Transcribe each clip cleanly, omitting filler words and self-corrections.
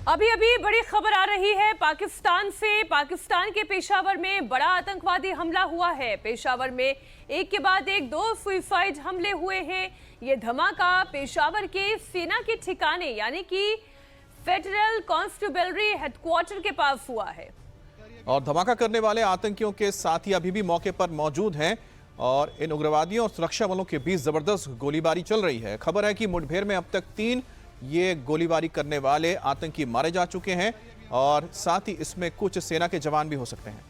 अभी अभी बड़ी खबर आ रही है पाकिस्तान से। पाकिस्तान के पेशावर में बड़ा आतंकवादी हमला हुआ है। पेशावर में एक के बाद एक 2 सुसाइड हमले हुए हैं। ये धमाका पेशावर के सेना के ठिकाने यानी कि फेडरल कॉन्स्टेबलरी हेडक्वार्टर के पास हुआ है। और धमाका करने वाले आतंकियों के साथी अभी भी मौके पर मौजूद हैं और इन उग्रवादियों और सुरक्षा बलों के बीच जबरदस्त गोलीबारी चल रही है। खबर है कि मुठभेड़ में अब तक 3 ये गोलीबारी करने वाले आतंकी मारे जा चुके हैं और साथ ही इसमें कुछ सेना के जवान भी हो सकते हैं।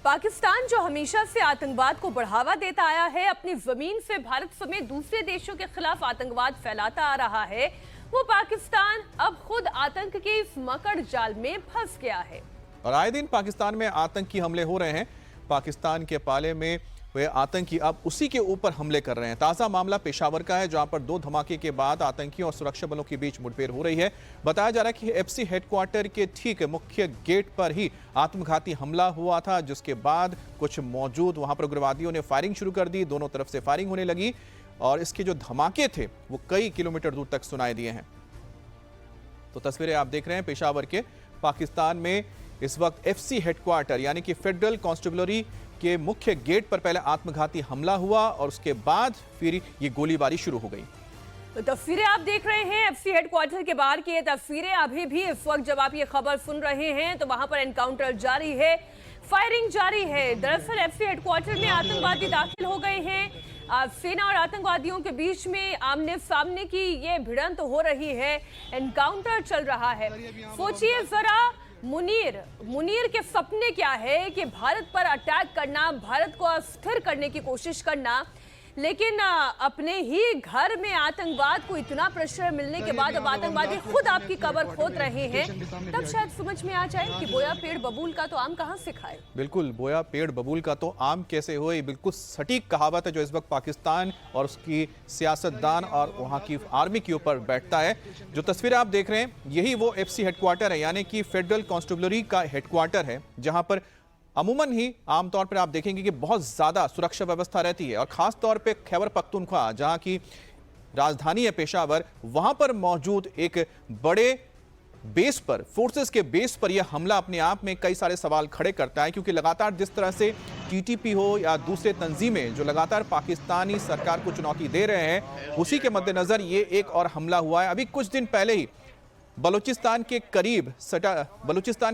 पाकिस्तान जो हमेशा से आतंकवाद को बढ़ावा देता आया है, अपनी जमीन से भारत समेत दूसरे देशों के खिलाफ आतंकवाद फैलाता आ रहा है, वो पाकिस्तान अब खुद आतंक के इस मकड़ जाल में फंस गया है। और आए दिन पाकिस्तान में आतंकी हमले हो रहे हैं। पाकिस्तान के पाले में वे आतंकी अब उसी के ऊपर हमले कर रहे हैं। ताज़ा मामला पेशावर का है, जहां पर 2 धमाके के बाद आतंकियों और सुरक्षा बलों के बीच मुठभेड़ हो रही है। बताया जा रहा है कि एफसी हेडक्वार्टर के ठीक मुख्य गेट पर ही आत्मघाती हमला हुआ था, जिसके बाद कुछ मौजूद वहां पर उग्रवादियों ने फायरिंग शुरू कर दी। दोनों तरफ से फायरिंग होने लगी और इसके जो धमाके थे वो कई किलोमीटर दूर तक सुनाई दिए हैं। तो तस्वीरें आप देख रहे हैं पेशावर के। पाकिस्तान में इस वक्त एफसी हेडक्वार्टर यानी कि फेडरल कॉन्स्टेबलरी के मुख्य गेट पर पहले आत्मघाती हमला हुआ और उसके बाद फिर ये गोलीबारी शुरू हो गई। तो तस्वीरें आप देख रहे हैं एफसी हेडक्वार्टर के बाहर की। ये तस्वीरें अभी भी इस वक्त जब आप ये खबर सुन रहे हैं तो वहां पर एनकाउंटर जारी है, फायरिंग जारी है। दरअसल एफसी हेडक्वार्टर में आतंकवादी दाखिल हो गए हैं। सेना और आतंकवादियों के बीच में आमने सामने की ये भिड़ंत हो रही है, एनकाउंटर चल रहा है। सोचिए जरा, मुनीर के सपने क्या है कि भारत पर अटैक करना, भारत को अस्थिर करने की कोशिश करना, लेकिन अपने ही घर में आतंकवाद को इतना प्रेशर मिलने के बाद अब आतंकवादी खुद आपकी कब्र खोद रहे हैं। तब शायद समझ में आ जाए कि बोया पेड़ बबूल का तो आम कहां से खाए। बिल्कुल, बोया पेड़ बबूल का तो आम कैसे होए, बिल्कुल सटीक कहावत है जो इस वक्त पाकिस्तान और उसकी सियासतदान और वहां की आर्मी के ऊपर बैठता है। जो तस्वीरें आप देख रहे हैं यही वो एफसी हेडक्वार्टर है यानी कि फेडरल कॉन्स्टेबलरी का हेडक्वार्टर है, जहां पर अमूमन ही आमतौर पर आप देखेंगे कि बहुत ज्यादा सुरक्षा व्यवस्था रहती है। और खास तौर पे खैबर पख्तूनख्वा जहां की राजधानी है पेशावर, वहां पर मौजूद एक बड़े बेस पर, फोर्सेस के बेस पर यह हमला अपने आप में कई सारे सवाल खड़े करता है, क्योंकि लगातार जिस तरह से टीटीपी हो या दूसरे तंजीमें जो लगातार पाकिस्तानी सरकार को चुनौती दे रहे हैं, उसी के मद्देनजर ये एक और हमला हुआ है। अभी कुछ दिन पहले ही बलूचिस्तान के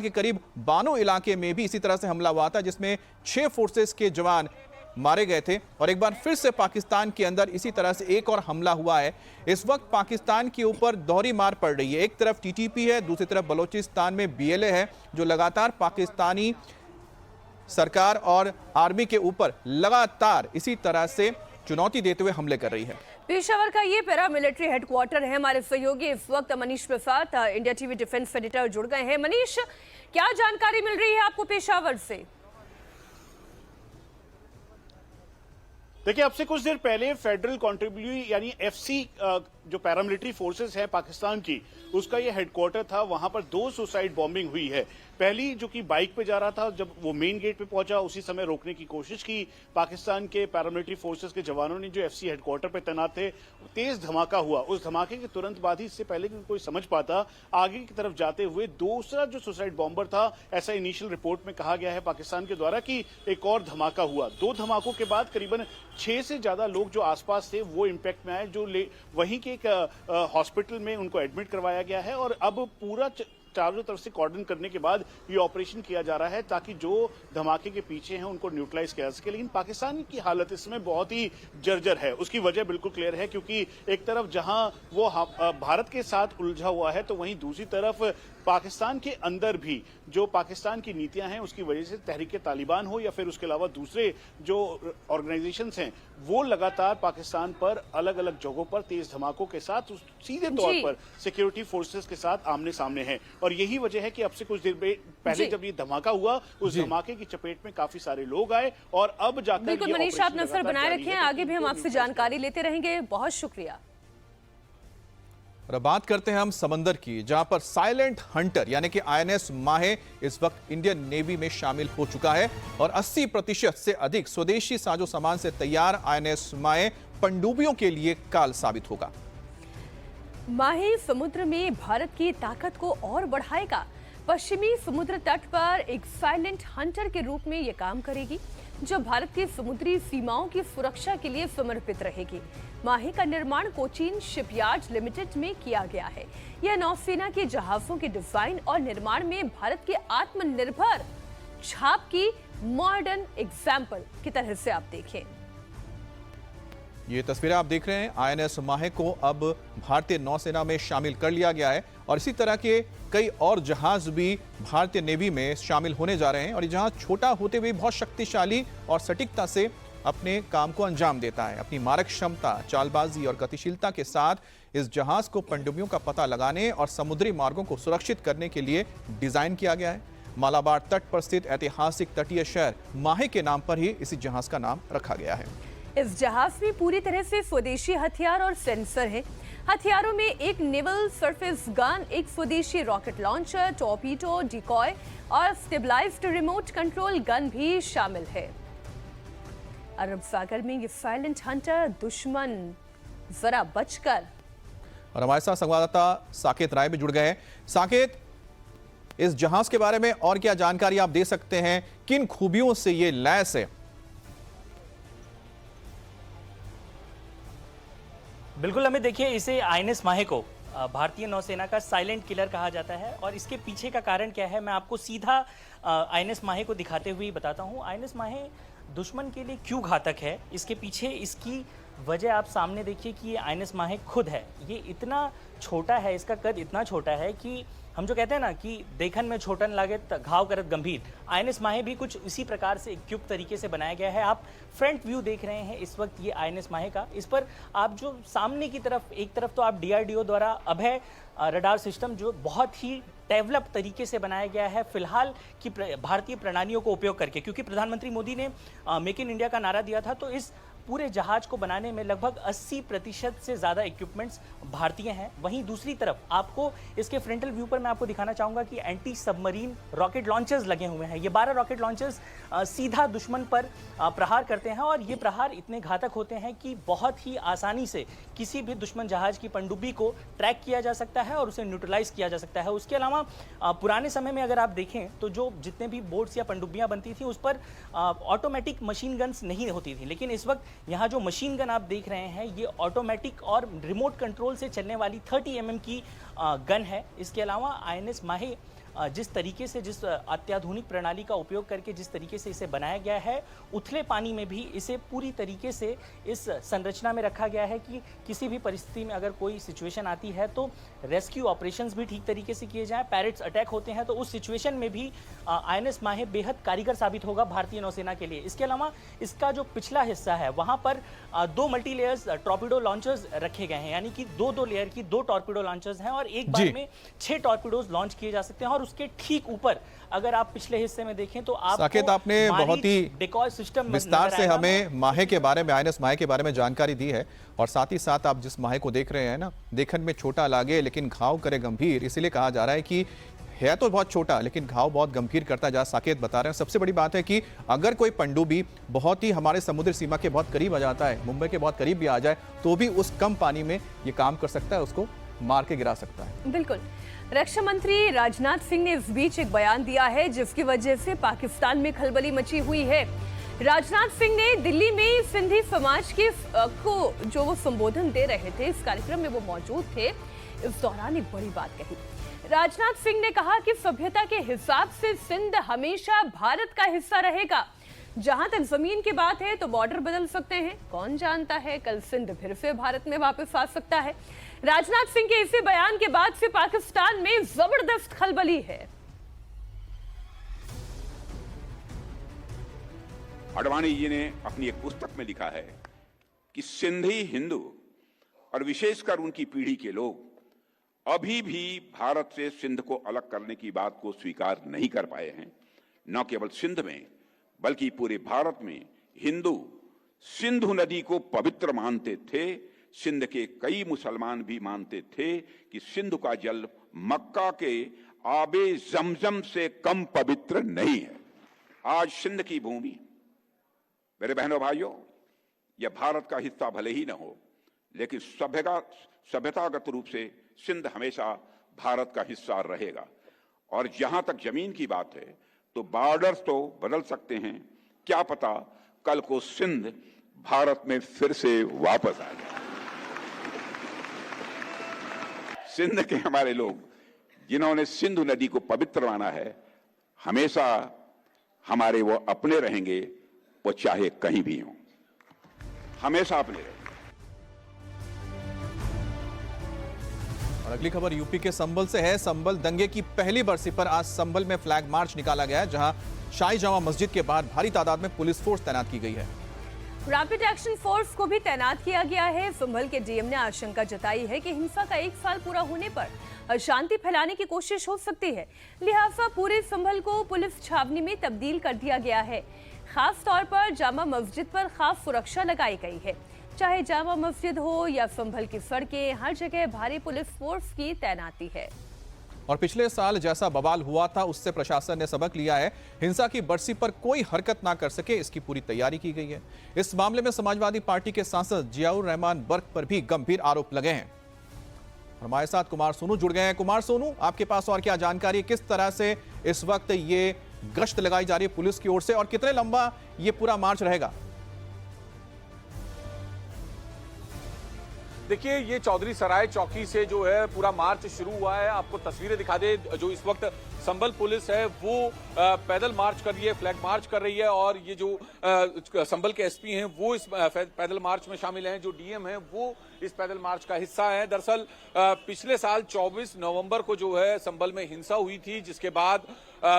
करीब बानो इलाके में भी इसी तरह से हमला हुआ था, जिसमें 6 फोर्सेस के जवान मारे गए थे। और एक बार फिर से पाकिस्तान के अंदर इसी तरह से एक और हमला हुआ है। इस वक्त पाकिस्तान के ऊपर दोहरी मार पड़ रही है। एक तरफ टीटीपी है, दूसरी तरफ बलूचिस्तान में बीएलए है, जो लगातार पाकिस्तानी सरकार और आर्मी के ऊपर लगातार इसी तरह से चुनौती देते हुए हमले कर रही है। पेशावर का ये पैरामिलिट्री हेडक्वार्टर है। हमारे सहयोगी इस वक्त Manish Prasad, India TV defence editor, जुड़ गए हैं। मनीष, क्या जानकारी मिल रही है आपको पेशावर से? देखिए, अब से कुछ देर पहले फेडरल कॉन्स्टेबलरी यानी एफसी जो पैरामिलिट्री फोर्सेस है पाकिस्तान की, उसका ये हेडक्वार्टर था। वहां पर 2 सुसाइड बॉम्बिंग हुई है। पहली जो कि बाइक पे जा रहा था, जब वो मेन गेट पे पहुंचा उसी समय रोकने की कोशिश की पाकिस्तान के पैरामिलिट्री फोर्सेस के जवानों ने जो एफसी हेडक्वार्टर पे तैनात थे। तेज धमाका हुआ। उस धमाके के तुरंत बाद ही, इससे पहले कि कोई समझ पाता, आगे की तरफ जाते हुए दूसरा जो सुसाइड बॉम्बर था, ऐसा इनिशियल रिपोर्ट में कहा गया है पाकिस्तान के द्वारा कि एक और धमाका हुआ। 2 धमाकों के बाद करीबन 6 से ज्यादा लोग जो आसपास थे वो इंपैक्ट में आए, जो वहीं के एक हॉस्पिटल में उनको एडमिट करवाया गया है। और अब पूरा चारों तरफ से कॉर्डन करने के बाद ये ऑपरेशन किया जा रहा है ताकि जो धमाके के पीछे हैं उनको न्यूट्रलाइज किया जा सके। लेकिन पाकिस्तान की हालत इसमें बहुत ही जर्जर है। उसकी वजह बिल्कुल क्लियर है, क्योंकि एक तरफ जहां वो भारत के साथ उलझा हुआ है, तो वहीं दूसरी तरफ पाकिस्तान के अंदर भी जो पाकिस्तान की नीतियां हैं उसकी वजह से तहरीक तालिबान हो या फिर उसके अलावा दूसरे जो ऑर्गेनाइजेशंस हैं, वो लगातार पाकिस्तान पर अलग अलग जगहों पर तेज धमाकों के साथ सीधे तौर पर सिक्योरिटी फोर्सेस के साथ आमने सामने हैं। और यही वजह है कि अब से कुछ देर पहले जब ये धमाका हुआ, उस धमाके की चपेट में काफी सारे लोग आए और अब जाकर बिल्कुल मनीष, आप नजर बनाए रखें, आगे भी हम आपसे जानकारी लेते रहेंगे। बहुत शुक्रिया। और अब बात करते हैं हम समंदर की, जहां पर साइलेंट हंटर यानी कि आईएनएस माहे इस वक्त इंडियन नेवी में शामिल हो चुका है और 80% से अधिक स्वदेशी साजो सामान से तैयार आईएनएस माहे पनडुब्बियों के लिए काल साबित होगा। माही समुद्र में भारत की ताकत को और बढ़ाएगा। पश्चिमी समुद्र तट पर एक साइलेंट हंटर के रूप में ये काम करेगी, जो भारत की समुद्री सीमाओं की सुरक्षा के लिए समर्पित रहेगी। माही का निर्माण कोचीन शिपयार्ड लिमिटेड में किया गया है। यह नौसेना के जहाजों के डिजाइन और निर्माण में भारत के आत्मनिर्भर छाप की मॉडर्न एग्जाम्पल की तरह से आप देखें। ये तस्वीरें आप देख रहे हैं, आईएनएस माहे को अब भारतीय नौसेना में शामिल कर लिया गया है और इसी तरह के कई और जहाज भी भारतीय नेवी में शामिल होने जा रहे हैं। और ये जहाज छोटा होते हुए बहुत शक्तिशाली और सटीकता से अपने काम को अंजाम देता है। अपनी मारक क्षमता, चालबाजी और गतिशीलता के साथ इस जहाज को पनडुब्बियों का पता लगाने और समुद्री मार्गों को सुरक्षित करने के लिए डिजाइन किया गया है। मालाबार तट पर स्थित ऐतिहासिक तटीय शहर माहे के नाम पर ही इसी जहाज का नाम रखा गया है। इस जहाज में पूरी तरह से स्वदेशी हथियार और सेंसर है। हथियारों में एक नेवल सरफेस गन, एक स्वदेशी रॉकेट लॉन्चर, टॉर्पीडो, डिकॉय और स्टेबलाइज्ड रिमोट कंट्रोल गन भी शामिल है। अरब सागर में ये साइलेंट हंटर दुश्मन जरा बचकर। और हमारे साथ संवाददाता साकेत राय भी जुड़ गए हैं। साकेत, इस जहाज के बारे में और क्या जानकारी आप दे सकते हैं? किन खूबियों से ये लैस है? बिल्कुल, हमें देखिए, इसे आईएनएस माहे को भारतीय नौसेना का साइलेंट किलर कहा जाता है। और इसके पीछे का कारण क्या है, मैं आपको सीधा आईएनएस माहे को दिखाते हुए बताता हूं। आईएनएस माहे दुश्मन के लिए क्यों घातक है, इसके पीछे इसकी वजह आप सामने देखिए कि ये आईएनएस माहे खुद है। ये इतना छोटा है, इसका कद इतना छोटा है कि हम जो कहते हैं ना कि देखन में छोटन लागे घाव करत गंभीर, आईएनएस माहे भी कुछ इसी प्रकार से इक्विप तरीके से बनाया गया है। आप फ्रंट व्यू देख रहे हैं इस वक्त ये आईएनएस माहे का। इस पर आप जो सामने की तरफ, एक तरफ तो आप डीआरडीओ द्वारा अभय रडार सिस्टम जो बहुत ही डेवलप तरीके से बनाया गया है फिलहाल की भारतीय प्रणालियों को उपयोग करके, क्योंकि प्रधानमंत्री मोदी ने मेक इन इंडिया का नारा दिया था, तो इस पूरे जहाज को बनाने में लगभग 80% से ज़्यादा इक्विपमेंट्स भारतीय हैं। वहीं दूसरी तरफ आपको इसके फ्रंटल व्यू पर मैं आपको दिखाना चाहूँगा कि एंटी सबमरीन रॉकेट लॉन्चर्स लगे हुए हैं। ये 12 रॉकेट लॉन्चर्स सीधा दुश्मन पर प्रहार करते हैं और ये प्रहार इतने घातक होते हैं कि बहुत ही आसानी से किसी भी दुश्मन जहाज की पनडुब्बी को ट्रैक किया जा सकता है और उसे न्यूट्रलाइज किया जा सकता है। उसके अलावा पुराने समय में अगर आप देखें तो जो जितने भी बोट्स या पनडुब्बियाँ बनती थी उस पर ऑटोमेटिक मशीन गन्स नहीं होती थी, लेकिन इस वक्त यहाँ जो मशीन गन आप देख रहे हैं ये ऑटोमेटिक और रिमोट कंट्रोल से चलने वाली 30 mm की गन है। इसके अलावा आईएनएस माहे जिस तरीके से, जिस अत्याधुनिक प्रणाली का उपयोग करके जिस तरीके से इसे बनाया गया है, उथले पानी में भी इसे पूरी तरीके से इस संरचना में रखा गया है कि किसी भी परिस्थिति में अगर कोई सिचुएशन आती है तो रेस्क्यू ऑपरेशंस भी ठीक तरीके से किए जाएं। पैरेट्स अटैक होते हैं तो उस सिचुएशन में भी आईएनएस माहे बेहद कारगर साबित होगा भारतीय नौसेना के लिए। इसके अलावा इसका जो पिछला हिस्सा है वहाँ पर 2 मल्टीलेयर्स टॉर्पीडो लॉन्चर्स रखे गए हैं, यानी कि 2 लेयर की 2 टॉर्पीडो लॉन्चर्स हैं और एक बार में 6 टॉर्पीडोज लॉन्च किए जा सकते हैं। और उसके ठीक ऊपर अगर आप पिछले हिस्से में देखें तो आप साकेत, आपने बहुत ही डिकॉय सिस्टम विस्तार से हमें माहे के बारे में, आईएनएस माहे के बारे में जानकारी दी है। और साथ ही साथ आप जिस माहे को देख रहे हैं ना, देखन में छोटा लागे लेकिन घाव करे गंभीर, इसीलिए कहा जा रहा है कि है तो बहुत छोटा लेकिन घाव बहुत गंभीर करता जा। साकेत बता रहे हैं सबसे बड़ी बात है कि अगर कोई पनडुब्बी बहुत ही हमारे समुद्र सीमा के बहुत करीब आ जाता है, मुंबई के बहुत करीब भी आ जाए, तो भी उस कम पानी में ये काम कर सकता है, उसको मार के गिरा सकता है। बिल्कुल। रक्षा मंत्री राजनाथ सिंह ने इस बीच एक बयान दिया है जिसकी वजह से पाकिस्तान में खलबली मची हुई है। राजनाथ सिंह ने दिल्ली में सिंधी समाज के को जो वो संबोधन दे रहे थे, इस कार्यक्रम में वो मौजूद थे, इस दौरान एक बड़ी बात कही। राजनाथ सिंह ने कहा कि सभ्यता के हिसाब से सिंध हमेशा भारत का हिस्सा रहेगा। जहां तक जमीन की बात है तो बॉर्डर बदल सकते हैं, कौन जानता है कल सिंध फिर से भारत में वापस आ सकता है। राजनाथ सिंह के इसी बयान के बाद से पाकिस्तान में जबरदस्त खलबली है। अडवाणी जी ने अपनी एक पुस्तक में लिखा है कि सिंधी हिंदू और विशेषकर उनकी पीढ़ी के लोग अभी भी भारत से सिंध को अलग करने की बात को स्वीकार नहीं कर पाए हैं। न केवल सिंध में बल्कि पूरे भारत में हिंदू सिंधु नदी को पवित्र मानते थे। सिंध के कई मुसलमान भी मानते थे कि सिंधु का जल मक्का के आबे जमजम से कम पवित्र नहीं है। आज सिंध की भूमि, मेरे बहनों भाइयों, यह भारत का हिस्सा भले ही न हो, लेकिन सभ्यतागत रूप से सिंध हमेशा भारत का हिस्सा रहेगा। और जहां तक जमीन की बात है तो बॉर्डर्स तो बदल सकते हैं, क्या पता कल को सिंध भारत में फिर से वापस आ जाए। सिंध के हमारे लोग जिन्होंने सिंधु नदी को पवित्र माना है, हमेशा हमारे वो अपने रहेंगे, वो चाहे कहीं भी हों, हमेशा अपने रहेंगे। और अगली खबर यूपी के संभल से है। संभल दंगे की पहली बरसी पर आज संभल में फ्लैग मार्च निकाला गया, जहां शाही जामा मस्जिद के बाहर भारी तादाद में पुलिस फोर्स तैनात की गई है। रैपिड एक्शन फोर्स को भी तैनात किया गया है। संभल के डीएम ने आशंका जताई है कि हिंसा का 1 साल पूरा होने पर अशांति फैलाने की कोशिश हो सकती है, लिहाजा पूरे संभल को पुलिस छावनी में तब्दील कर दिया गया है। खास तौर पर जामा मस्जिद पर खास सुरक्षा लगाई गई है। चाहे जामा मस्जिद हो या संभल की सड़कें, हर जगह भारी पुलिस फोर्स की तैनाती है। और पिछले साल जैसा बवाल हुआ था, उससे प्रशासन ने सबक लिया है। हिंसा की बरसी पर कोई हरकत ना कर सके, इसकी पूरी तैयारी की गई है। इस मामले में समाजवादी पार्टी के सांसद जियाउर रहमान बर्क पर भी गंभीर आरोप लगे हैं। हमारे साथ कुमार सोनू जुड़ गए हैं। कुमार सोनू, आपके पास और क्या जानकारी है, किस तरह से इस वक्त ये गश्त लगाई जा रही है पुलिस की ओर से, और कितने लंबा ये पूरा मार्च रहेगा? देखिए, ये चौधरी सराय चौकी से जो है पूरा मार्च शुरू हुआ है। आपको तस्वीरें दिखा दे, जो इस वक्त संभल पुलिस है वो पैदल मार्च कर रही है, फ्लैग मार्च कर रही है, और ये जो संभल के एसपी हैं वो इस पैदल मार्च में शामिल हैं। जो डीएम हैं वो इस पैदल मार्च का हिस्सा है। दरअसल पिछले साल 24 नवंबर को जो है संभल में हिंसा हुई थी, जिसके बाद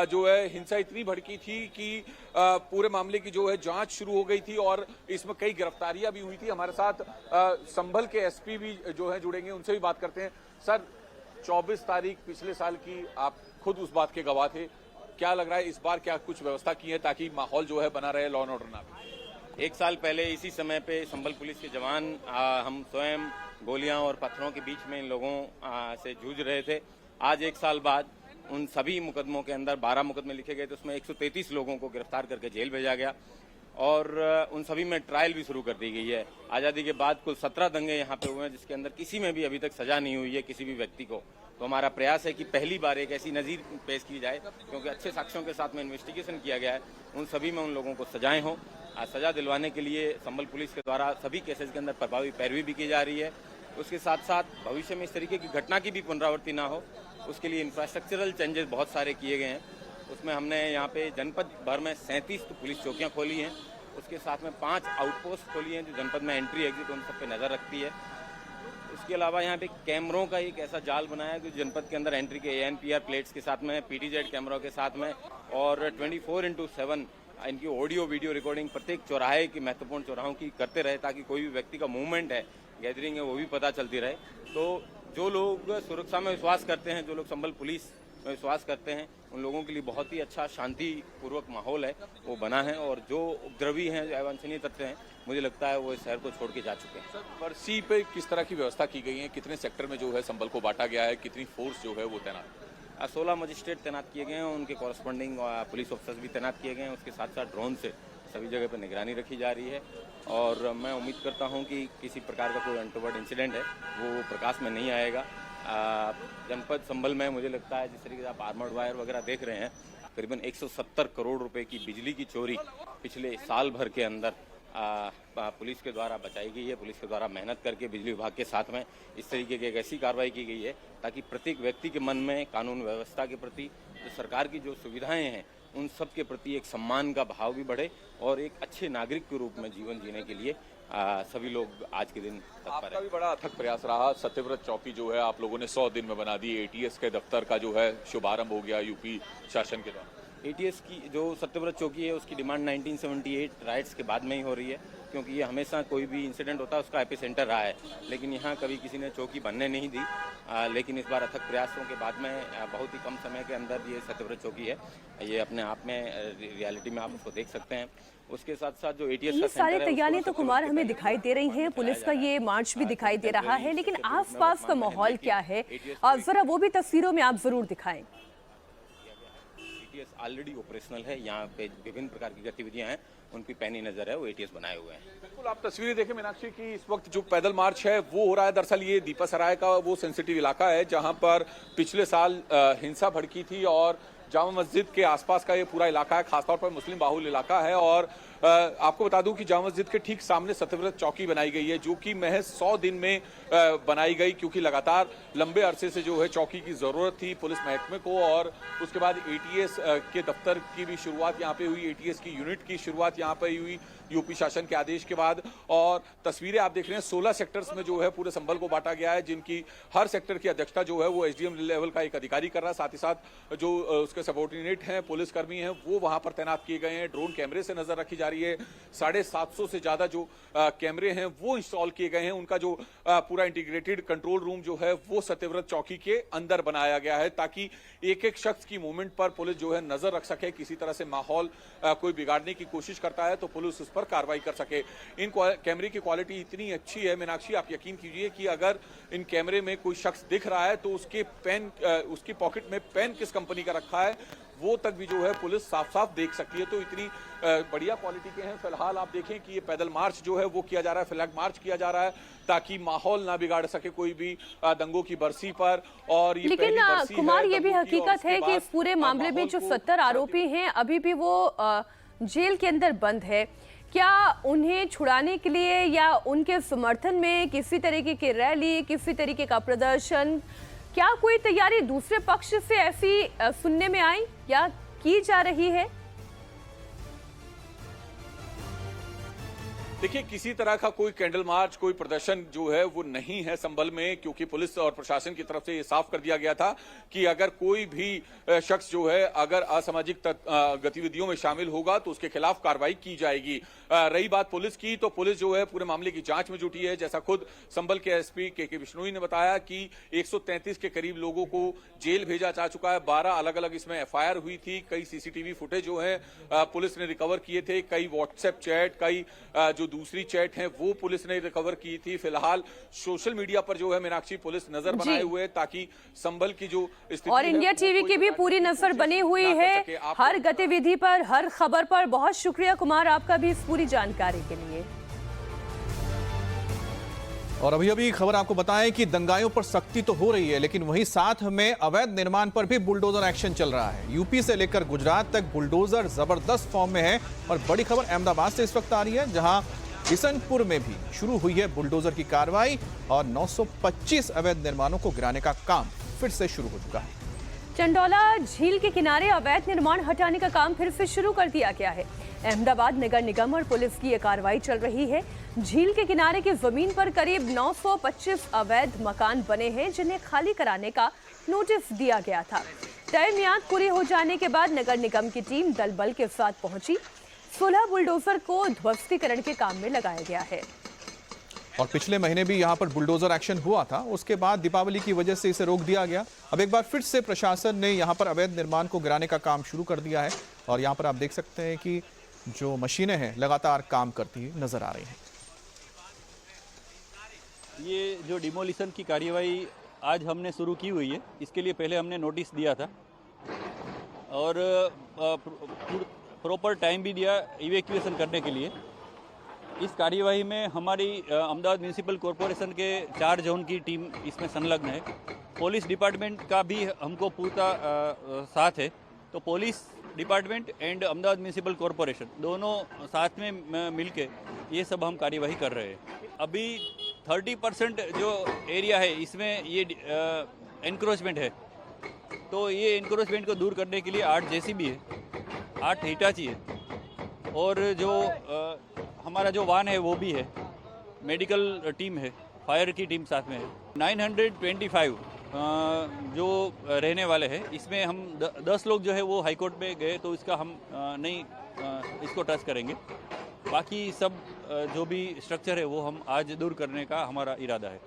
जो है हिंसा इतनी भड़की थी कि पूरे मामले की जो है जांच शुरू हो गई थी और इसमें कई गिरफ्तारियां भी हुई थी। हमारे साथ संभल के एसपी भी जो है जुड़ेंगे, उनसे भी बात करते हैं। सर, 24 तारीख पिछले साल की, आप खुद उस बात के गवाह थे, क्या लग रहा है इस बार क्या कुछ व्यवस्था की है ताकि माहौल जो है बना रहे, लॉ एंड ऑर्डर ना भी? 1 साल पहले इसी समय पे संभल पुलिस के जवान हम स्वयं गोलियां और पत्थरों के बीच में इन लोगों से जूझ रहे थे। आज 1 साल बाद उन सभी मुकदमों के अंदर 12 मुकदमे लिखे गए थे, उसमें 133 लोगों को गिरफ्तार करके जेल भेजा गया और उन सभी में ट्रायल भी शुरू कर दी गई है। आज़ादी के बाद कुल 17 दंगे यहाँ पे हुए हैं, जिसके अंदर किसी में भी अभी तक सजा नहीं हुई है किसी भी व्यक्ति को। तो हमारा प्रयास है कि पहली बार एक ऐसी नज़ीर पेश की जाए, क्योंकि अच्छे साक्ष्यों के साथ में इन्वेस्टिगेशन किया गया है, उन सभी में उन लोगों को सजाएं हों। सजा दिलवाने के लिए संभल पुलिस के द्वारा सभी केसेस के अंदर प्रभावी पैरवी भी की जा रही है। उसके साथ साथ भविष्य में इस तरीके की घटना की भी पुनरावृत्ति ना हो, उसके लिए इंफ्रास्ट्रक्चरल चेंजेस बहुत सारे किए गए हैं। उसमें हमने यहाँ पे जनपद भर में 37 पुलिस चौकियाँ खोली हैं, उसके साथ में 5 आउटपोस्ट खोली हैं जो जनपद में एंट्री एग्जिट उन सब पे नज़र रखती है। उसके अलावा यहाँ पे कैमरों का एक ऐसा जाल बनाया है जो जनपद के अंदर एंट्री के ANPR प्लेट्स के साथ में, PTZ कैमरों के साथ में, और 24/7 इनकी ऑडियो वीडियो रिकॉर्डिंग प्रत्येक चौराहे की, महत्वपूर्ण चौराहों की करते रहे, ताकि कोई भी व्यक्ति का मूवमेंट है, गैदरिंग है, वो भी पता चलती रहे। तो जो लोग सुरक्षा में विश्वास करते हैं, जो लोग संभल पुलिस में विश्वास करते हैं, उन लोगों के लिए बहुत ही अच्छा शांतिपूर्वक माहौल है वो बना है। और जो उपद्रवी हैं, जो अवांछनीय तत्व हैं, मुझे लगता है वो इस शहर को छोड़ के जा चुके हैं। सर, बरसी पे किस तरह की व्यवस्था की गई है? कितने सेक्टर में जो है संभल को बांटा गया है? कितनी फोर्स जो है वो तैनात? 16 मजिस्ट्रेट तैनात किए गए हैं, उनके कॉरस्पॉन्डिंग पुलिस ऑफिसर्स भी तैनात किए गए हैं। उसके साथ साथ ड्रोन से सभी जगह पर निगरानी रखी जा रही है और मैं उम्मीद करता हूं कि किसी प्रकार का कोई अनटोवर्ड इंसिडेंट है वो प्रकाश में नहीं आएगा। जनपद संभल में मुझे लगता है जिस तरीके से आप आर्मर्ड वायर वगैरह देख रहे हैं, करीबन 170 करोड़ रुपए की बिजली की चोरी पिछले साल भर के अंदर पुलिस के द्वारा बचाई गई है। पुलिस के द्वारा मेहनत करके बिजली विभाग के साथ में इस तरीके की एक ऐसी कार्रवाई की गई है ताकि प्रत्येक व्यक्ति के मन में कानून व्यवस्था के प्रति, जो सरकार की जो सुविधाएं हैं, उन सब के प्रति एक सम्मान का भाव भी बढ़े और एक अच्छे नागरिक के रूप में जीवन जीने के लिए सभी लोग आज के दिन तत्पर हैं। आपका भी बड़ा अथक प्रयास रहा। सत्यव्रत चौकी जो है आप लोगों ने 100 दिन में बना दी। ATS के दफ्तर का जो है शुभारंभ हो गया यूपी शासन के द्वारा। ATS की जो सत्यव्रत चौकी है उसकी डिमांड 1978 राइट्स के बाद में ही हो रही है, क्योंकि ये हमेशा कोई भी इंसिडेंट होता है उसका एपिसेंटर रहा है, लेकिन यहाँ कभी किसी ने चौकी बनने नहीं दी। लेकिन इस बार अथक प्रयासों के बाद में बहुत ही कम समय के अंदर ये सत्यव्रत चौकी है, ये अपने आप में रियलिटी में आप उसको देख सकते हैं। उसके साथ साथ जो ATS ये सारी तैयारियां तो कुमार हमें दिखाई दे रही हैं, पुलिस का ये मार्च भी दिखाई दे रहा है, लेकिन आसपास का माहौल क्या है, जरा वो भी तस्वीरों में आप जरूर दिखाएं। एटीएस ऑलरेडी ऑपरेशनल है। यहाँ पे विभिन्न प्रकार की गतिविधियां हैं, उनकी पैनी नजर है, वो एटीएस बनाए हुए हैं। बिल्कुल, आप तस्वीरें देखें मीनाक्षी की इस वक्त जो पैदल मार्च है वो हो रहा है। दरअसल ये दीपा सराय का वो सेंसिटिव इलाका है जहां पर पिछले साल हिंसा भड़की थी और जामा मस्जिद के आसपास का ये पूरा इलाका है, खासतौर पर मुस्लिम बाहुल इलाका है। और आपको बता दूं कि जामा मस्जिद के ठीक सामने सत्यव्रत चौकी बनाई गई है, जो कि महज 100 दिन में बनाई गई, क्योंकि लगातार लंबे अरसे से जो है चौकी की जरूरत थी पुलिस महकमे को। और उसके बाद एटीएस के दफ्तर की भी शुरुआत यहाँ पे हुई, एटीएस की यूनिट की शुरुआत यहाँ पे हुई यूपी शासन के आदेश के बाद। और तस्वीरें आप देख रहे हैं, 16 सेक्टर्स में जो है पूरे संभल को बांटा गया है, जिनकी हर सेक्टर की अध्यक्षता जो है वो एसडीएम लेवल का एक अधिकारी कर रहा है। साथ ही साथ जो उसके सबॉर्डिनेट हैं, पुलिसकर्मी हैं, वो वहां पर तैनात किए गए हैं। ड्रोन कैमरे से नजर रखी जा रही है। 750 से ज्यादा जो कैमरे हैं वो इंस्टॉल किए गए हैं। उनका जो पूरा इंटीग्रेटेड कंट्रोल रूम जो है वो सत्यव्रत चौकी के अंदर बनाया गया है, ताकि एक एक शख्स की मूवमेंट पर पुलिस जो है नजर रख सके। किसी तरह से माहौल कोई बिगाड़ने की कोशिश करता है तो पुलिस उस पर कार्रवाई कर सके। इन कैमरे की क्वालिटी इतनी अच्छी है मीनाक्षी, आप यकीन कीजिए कि अगर इन कैमरे में कोई शख्स दिख रहा है तो उसकी पॉकेट में पेन किस कंपनी का रखा है वो तक भी जो है पुलिस साफ साफ देख सकती है। तो इतनी बढ़िया क्वालिटी के हैं। फिलहाल आप देखें कि ये पैदल मार्च जो है वो किया जा रहा है, फ्लैग मार्च किया जा रहा है, ताकि माहौल ना बिगाड़ सके कोई भी दंगों की बरसी पर। और ये लेकिन कुमार, ये भी हकीकत है कि इस पूरे मामले में जो 70 आरोपी हैं अभी भी वो जेल के अंदर बंद है। क्या उन्हें छुड़ाने के लिए या उनके समर्थन में किसी तरीके की रैली, किसी तरीके का प्रदर्शन, क्या कोई तैयारी दूसरे पक्ष से ऐसी सुनने में आई या की जा रही है? देखिए, किसी तरह का कोई कैंडल मार्च, कोई प्रदर्शन जो है वो नहीं है संभल में, क्योंकि पुलिस और प्रशासन की तरफ से ये साफ कर दिया गया था कि अगर कोई भी शख्स जो है अगर असामाजिक गतिविधियों में शामिल होगा तो उसके खिलाफ कार्रवाई की जाएगी। रही बात पुलिस की, तो पुलिस जो है पूरे मामले की जांच में जुटी है। जैसा खुद संभल के एसपी के बिश्नोई ने बताया कि 133 के करीब लोगों को जेल भेजा जा चुका है। 12 अलग अलग इसमें एफआईआर हुई थी। कई सीसीटीवी फुटेज जो है पुलिस ने रिकवर किए थे। कई व्हाट्सएप चैट, कई जो दूसरी चैट है वो पुलिस ने रिकवर की थी। फिलहाल सोशल मीडिया पर जो है मीनाक्षी पुलिस नजर बनाए हुए, ताकि संभल की जो स्थिति और इंडिया टीवी की भी पूरी नजर बनी हुई है हर गतिविधि पर, हर खबर पर। बहुत शुक्रिया कुमार आपका भी इस पूरी जानकारी के लिए। और अभी खबर आपको बताएं कि दंगाइयों पर सख्ती तो हो रही है, लेकिन वहीं साथ में अवैध निर्माण पर भी बुलडोजर एक्शन चल रहा है। यूपी से लेकर गुजरात तक बुलडोजर जबरदस्त फॉर्म में है। और बड़ी खबर अहमदाबाद से इस वक्त आ रही है, जहां किशनपुर में भी शुरू हुई है बुलडोजर की कार्रवाई और 925 अवैध निर्माणों को गिराने का काम फिर से शुरू हो चुका है। चंडोला झील के किनारे अवैध निर्माण हटाने का काम फिर से शुरू कर दिया गया है। अहमदाबाद नगर निगम और पुलिस की यह कार्रवाई चल रही है। झील के किनारे की जमीन पर करीब 925 अवैध मकान बने हैं, जिन्हें खाली कराने का नोटिस दिया गया था। तय मियाद पूरी हो जाने के बाद नगर निगम की टीम दल बल के साथ पहुंची। 16 बुलडोजर को ध्वस्तीकरण के काम में लगाया गया है। और पिछले महीने भी यहां पर बुलडोजर एक्शन हुआ था, उसके बाद दीपावली की वजह से इसे रोक दिया गया। अब एक बार फिर से प्रशासन ने यहां पर अवैध निर्माण को गिराने का काम शुरू कर दिया है। और यहां पर आप देख सकते हैं कि जो मशीनें हैं लगातार काम करती नजर आ रही हैं। ये जो डिमोलिशन की कार्यवाही आज हमने शुरू की हुई है, इसके लिए पहले हमने नोटिस दिया था और प्रॉपर टाइम भी दिया इवैक्यूएशन करने के लिए। इस कार्यवाही में हमारी अहमदाबाद म्यूनिसिपल कॉरपोरेशन के 4 जोन की टीम इसमें संलग्न है। पुलिस डिपार्टमेंट का भी हमको पूरा साथ है। तो police department and Ahmedabad municipal corporation दोनों साथ में मिलके ये सब हम कार्यवाही कर रहे हैं। अभी 30% जो एरिया है इसमें ये एनक्रोचमेंट है, तो ये एनक्रोचमेंट को दूर करने के लिए 8 जेसीबी है, 8 हिटाची है और जो हमारा जो वाहन है वो भी है, मेडिकल टीम है, फायर की टीम साथ में है। 925 जो रहने वाले हैं, इसमें हम 10 लोग जो है वो हाईकोर्ट में गए तो इसका हम नहीं इसको टच करेंगे। बाकी सब जो भी स्ट्रक्चर है वो हम आज दूर करने का हमारा इरादा है।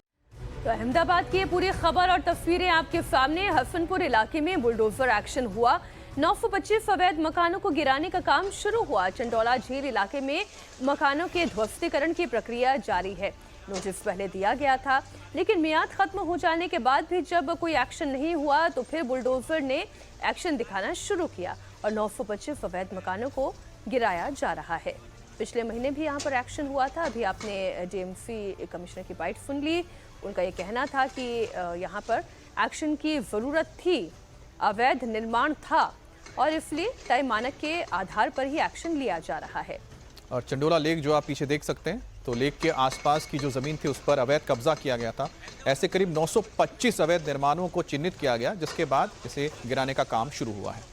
तो अहमदाबाद की पूरी खबर और तस्वीरें आपके सामने। हसनपुर इलाके में बुलडोजर एक्शन हुआ। 925 अवैध मकानों को गिराने का काम शुरू हुआ। चंडोला झील इलाके में मकानों के ध्वस्तीकरण की प्रक्रिया जारी है। नोटिस पहले दिया गया था, लेकिन मियाद खत्म हो जाने के बाद भी जब कोई एक्शन नहीं हुआ तो फिर बुलडोजर ने एक्शन दिखाना शुरू किया और 925 अवैध मकानों को गिराया जा रहा है। पिछले महीने भी यहाँ पर एक्शन हुआ था। अभी आपने डीएमसी कमिश्नर की बाइट सुन ली। उनका ये कहना था कि यहाँ पर एक्शन की ज़रूरत थी, अवैध निर्माण था और इसलिए तय मानक के आधार पर ही एक्शन लिया जा रहा है। और चंडोला लेक जो आप पीछे देख सकते हैं, तो लेक के आसपास की जो जमीन थी उस पर अवैध कब्जा किया गया था। ऐसे करीब 925 अवैध निर्माणों को चिन्हित किया गया, जिसके बाद इसे गिराने का काम शुरू हुआ है।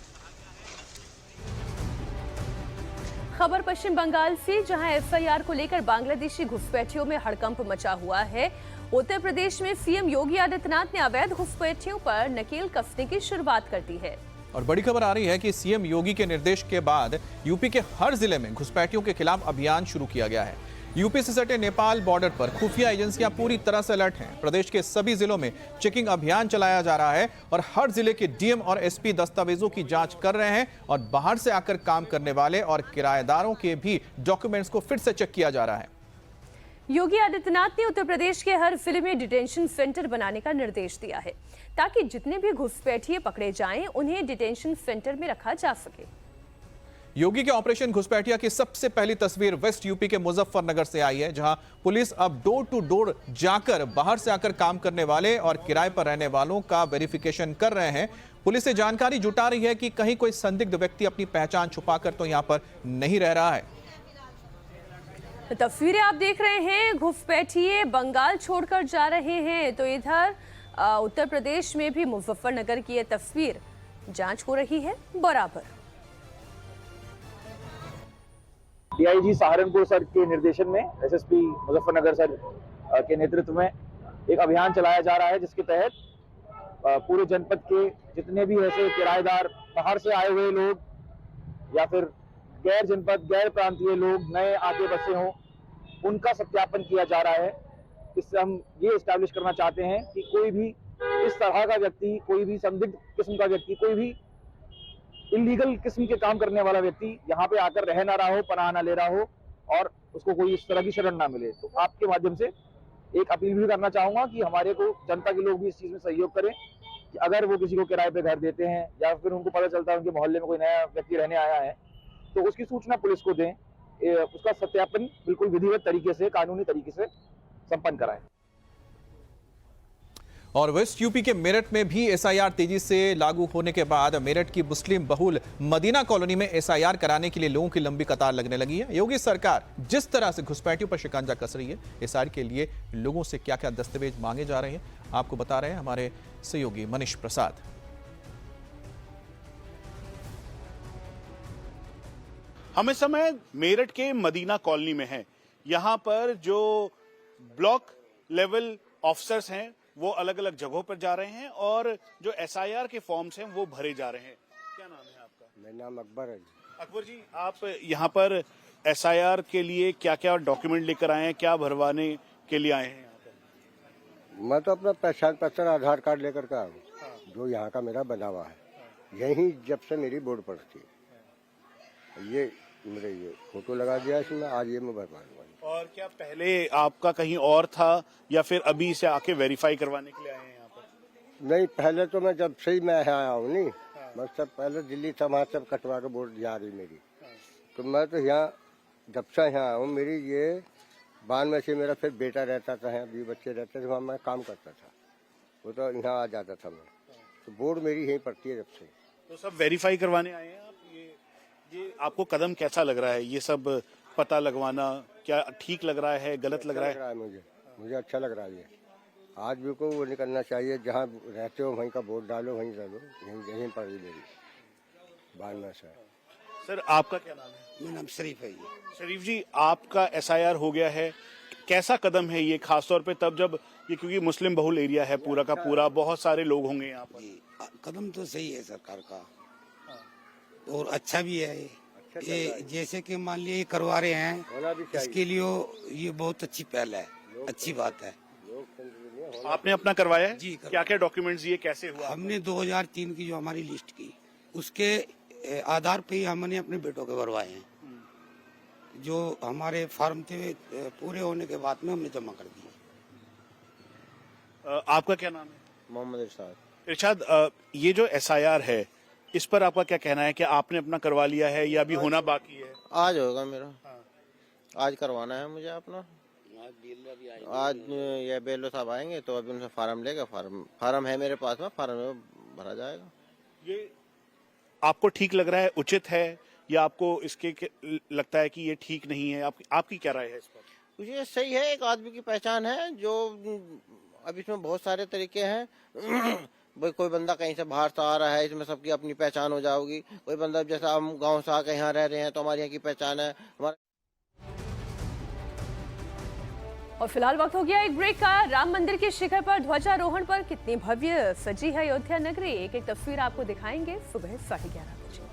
खबर पश्चिम बंगाल से, जहां एफआईआर को लेकर बांग्लादेशी घुसपैठियों में हड़कंप मचा हुआ है। उत्तर प्रदेश में सीएम योगी आदित्यनाथ ने अवैध घुसपैठियों पर नकेल कसने की शुरुआत कर दी है। और बड़ी खबर आ रही है कि सीएम योगी के निर्देश के बाद यूपी के हर जिले में घुसपैठियों के खिलाफ अभियान शुरू किया गया है। यूपी से सटे नेपाल बॉर्डर पर खुफिया एजेंसियां पूरी तरह से अलर्ट हैं। प्रदेश के सभी जिलों में चेकिंग अभियान चलाया जा रहा है और हर जिले के डीएम और एसपी दस्तावेजों की जांच कर रहे हैं और बाहर से आकर काम करने वाले और किराएदारों के भी डॉक्यूमेंट्स को फिर से चेक किया जा रहा है। योगी आदित्यनाथ ने उत्तर प्रदेश के हर जिले में डिटेंशन सेंटर बनाने का निर्देश दिया है, ताकि जितने भी घुसपैठिए पकड़े जाएं उन्हें डिटेंशन सेंटर में रखा जा सके। योगी के ऑपरेशन घुसपैठिया की सबसे पहली तस्वीर वेस्ट यूपी के मुजफ्फरनगर से आई है, जहां पुलिस अब डोर टू डोर जाकर बाहर से आकर काम करने वाले और किराए पर रहने वालों का वेरिफिकेशन कर रहे हैं। पुलिस से जानकारी जुटा रही है कि कहीं कोई संदिग्ध व्यक्ति अपनी पहचान छुपाकर तो यहां पर नहीं रह रहा है। तस्वीरें आप देख रहे हैं, घुसपैठिए बंगाल छोड़कर जा रहे हैं, तो इधर उत्तर प्रदेश में भी मुजफ्फरनगर की यह तस्वीर, जांच हो रही है बराबर। डीआईजी सहारनपुर सर के निर्देशन में एसएसपी मुजफ्फरनगर सर के नेतृत्व में एक अभियान चलाया जा रहा है, जिसके तहत पूरे जनपद के जितने भी ऐसे किराएदार, बाहर से आए हुए लोग या फिर गैर जनपद गैर प्रांतीय लोग नए आके बसे हों, उनका सत्यापन किया जा रहा है। इससे हम ये एस्टैब्लिश करना चाहते हैं कि कोई भी इस तरह का व्यक्ति, कोई भी संदिग्ध किस्म का व्यक्ति, कोई भी इलीगल किस्म के काम करने वाला व्यक्ति यहाँ पे आकर रह ना रहा हो, पनाह ना ले रहा हो और उसको कोई इस तरह की शरण ना मिले। तो आपके माध्यम से एक अपील भी करना चाहूंगा कि हमारे को जनता के लोग भी इस चीज में सहयोग करें कि अगर वो किसी को किराए पे घर देते हैं या फिर उनको पता चलता है उनके मोहल्ले में कोई नया व्यक्ति रहने आया है, तो उसकी सूचना पुलिस को दें, उसका सत्यापन बिल्कुल विधिवत तरीके से, कानूनी तरीके से संपन्न कराएं। और वेस्ट यूपी के मेरठ में भी एसआईआर तेजी से लागू होने के बाद मेरठ की मुस्लिम बहुल मदीना कॉलोनी में एसआईआर कराने के लिए लोगों की लंबी कतार लगने लगी है। योगी सरकार जिस तरह से घुसपैठियों पर शिकंजा कस रही है, एसआईआर के लिए लोगों से क्या क्या दस्तावेज मांगे जा रहे हैं, आपको बता रहे हैं हमारे सहयोगी मनीष प्रसाद। हम इस समय मेरठ के मदीना कॉलोनी में हैं। यहाँ पर जो ब्लॉक लेवल ऑफिसर्स हैं वो अलग अलग जगहों पर जा रहे हैं और जो एसआईआर के फॉर्म्स हैं वो भरे जा रहे हैं। क्या नाम है आपका? मेरा नाम अकबर है। अकबर जी, आप यहाँ पर एसआईआर के लिए क्या क्या डॉक्यूमेंट लेकर आए हैं, क्या भरवाने के लिए आए हैं यहाँ पर? मैं तो अपना पहचान पत्र, आधार कार्ड लेकर के आया हूँ, जो यहाँ का मेरा बना हुआ है। यही जब से मेरी बोर्ड पड़ती है, ये मेरे ये फोटो लगा दिया इसमें, आज ये मैं भरवा लूंगा। और क्या पहले आपका कहीं और था या फिर अभी से आके वेरीफाई करवाने के लिए आए हैं यहाँ पर? नहीं, पहले तो मैं जब से ही मैं यहाँ आया हूँ, नहीं मैं सब पहले दिल्ली था, वहाँ सब कटवा के बोर्ड जा रही मेरी। तो मैं तो यहाँ जब से यहाँ आया हूँ, मेरी ये बान में से मेरा फिर बेटा रहता था, अभी बच्चे रहते थे, वहाँ मैं काम करता था, वो तो यहाँ आ जाता था मैं। तो बोर्ड मेरी यहीं पड़ती है जब से। तो सब वेरीफाई करवाने आए हैं आप? ये आपको कदम कैसा लग रहा है, ये सब पता लगवाना क्या ठीक लग रहा है, गलत लग रहा है? मुझे अच्छा लग रहा है। ये आदमी को वो नहीं करना चाहिए, जहाँ रहते हो वहीं का वोट डालो, वहीं डालो, यहीं पर ही मेरी बानना से। सर, आपका क्या नाम है? मेरा नाम शरीफ है। शरीफ जी, आपका एसआईआर हो गया है, कैसा कदम है ये, खासतौर पे तब जब ये, क्योंकि मुस्लिम बहुल एरिया है पूरा का पूरा, बहुत सारे लोग होंगे यहाँ पर। कदम तो सही है सरकार का और अच्छा भी है ये जैसे कि मान लिया ये करवा रहे हैं, इसके लिए ये बहुत अच्छी पहल है, अच्छी बात है। आपने अपना करवाया है? जी, क्या क्या डॉक्यूमेंट्स दिए, कैसे हुआ? हमने 2003 की जो हमारी लिस्ट की, उसके आधार पे ही हमने अपने बेटों के भरवाए हैं, जो हमारे फार्म थे पूरे होने के बाद में हमने जमा कर दिए। आपका क्या नाम है? मोहम्मद इरशाद। इरशाद, ये जो SIR है इस पर आपका क्या कहना है कि आपने अपना करवा लिया है या अभी होना बाकी है? आज होगा मेरा, आज करवाना है मुझे अपना। आज ये बेलो साहब आएंगे तो अभी उनसे फार्म लेगा, फार्म है मेरे पास में, फार्म में भरा जाएगा। ये आपको ठीक लग रहा है, उचित है, या आपको इसके लगता है कि ये ठीक नहीं है? आपकी क्या राय है इस पर? ये सही है, एक आदमी की पहचान है। जो अब इसमें बहुत सारे तरीके हैं भाई, कोई बंदा कहीं से बाहर से आ रहा है, इसमें सबकी अपनी पहचान हो जाएगी। कोई बंदा जैसा हम गांव से आके यहाँ रह रहे हैं तो हमारे यहाँ की पहचान है हमारा। और फिलहाल वक्त हो गया एक ब्रेक का। राम मंदिर के शिखर पर ध्वजारोहण पर कितनी भव्य सजी है अयोध्या नगरी, एक एक तस्वीर आपको दिखाएंगे सुबह 11:30 बजे।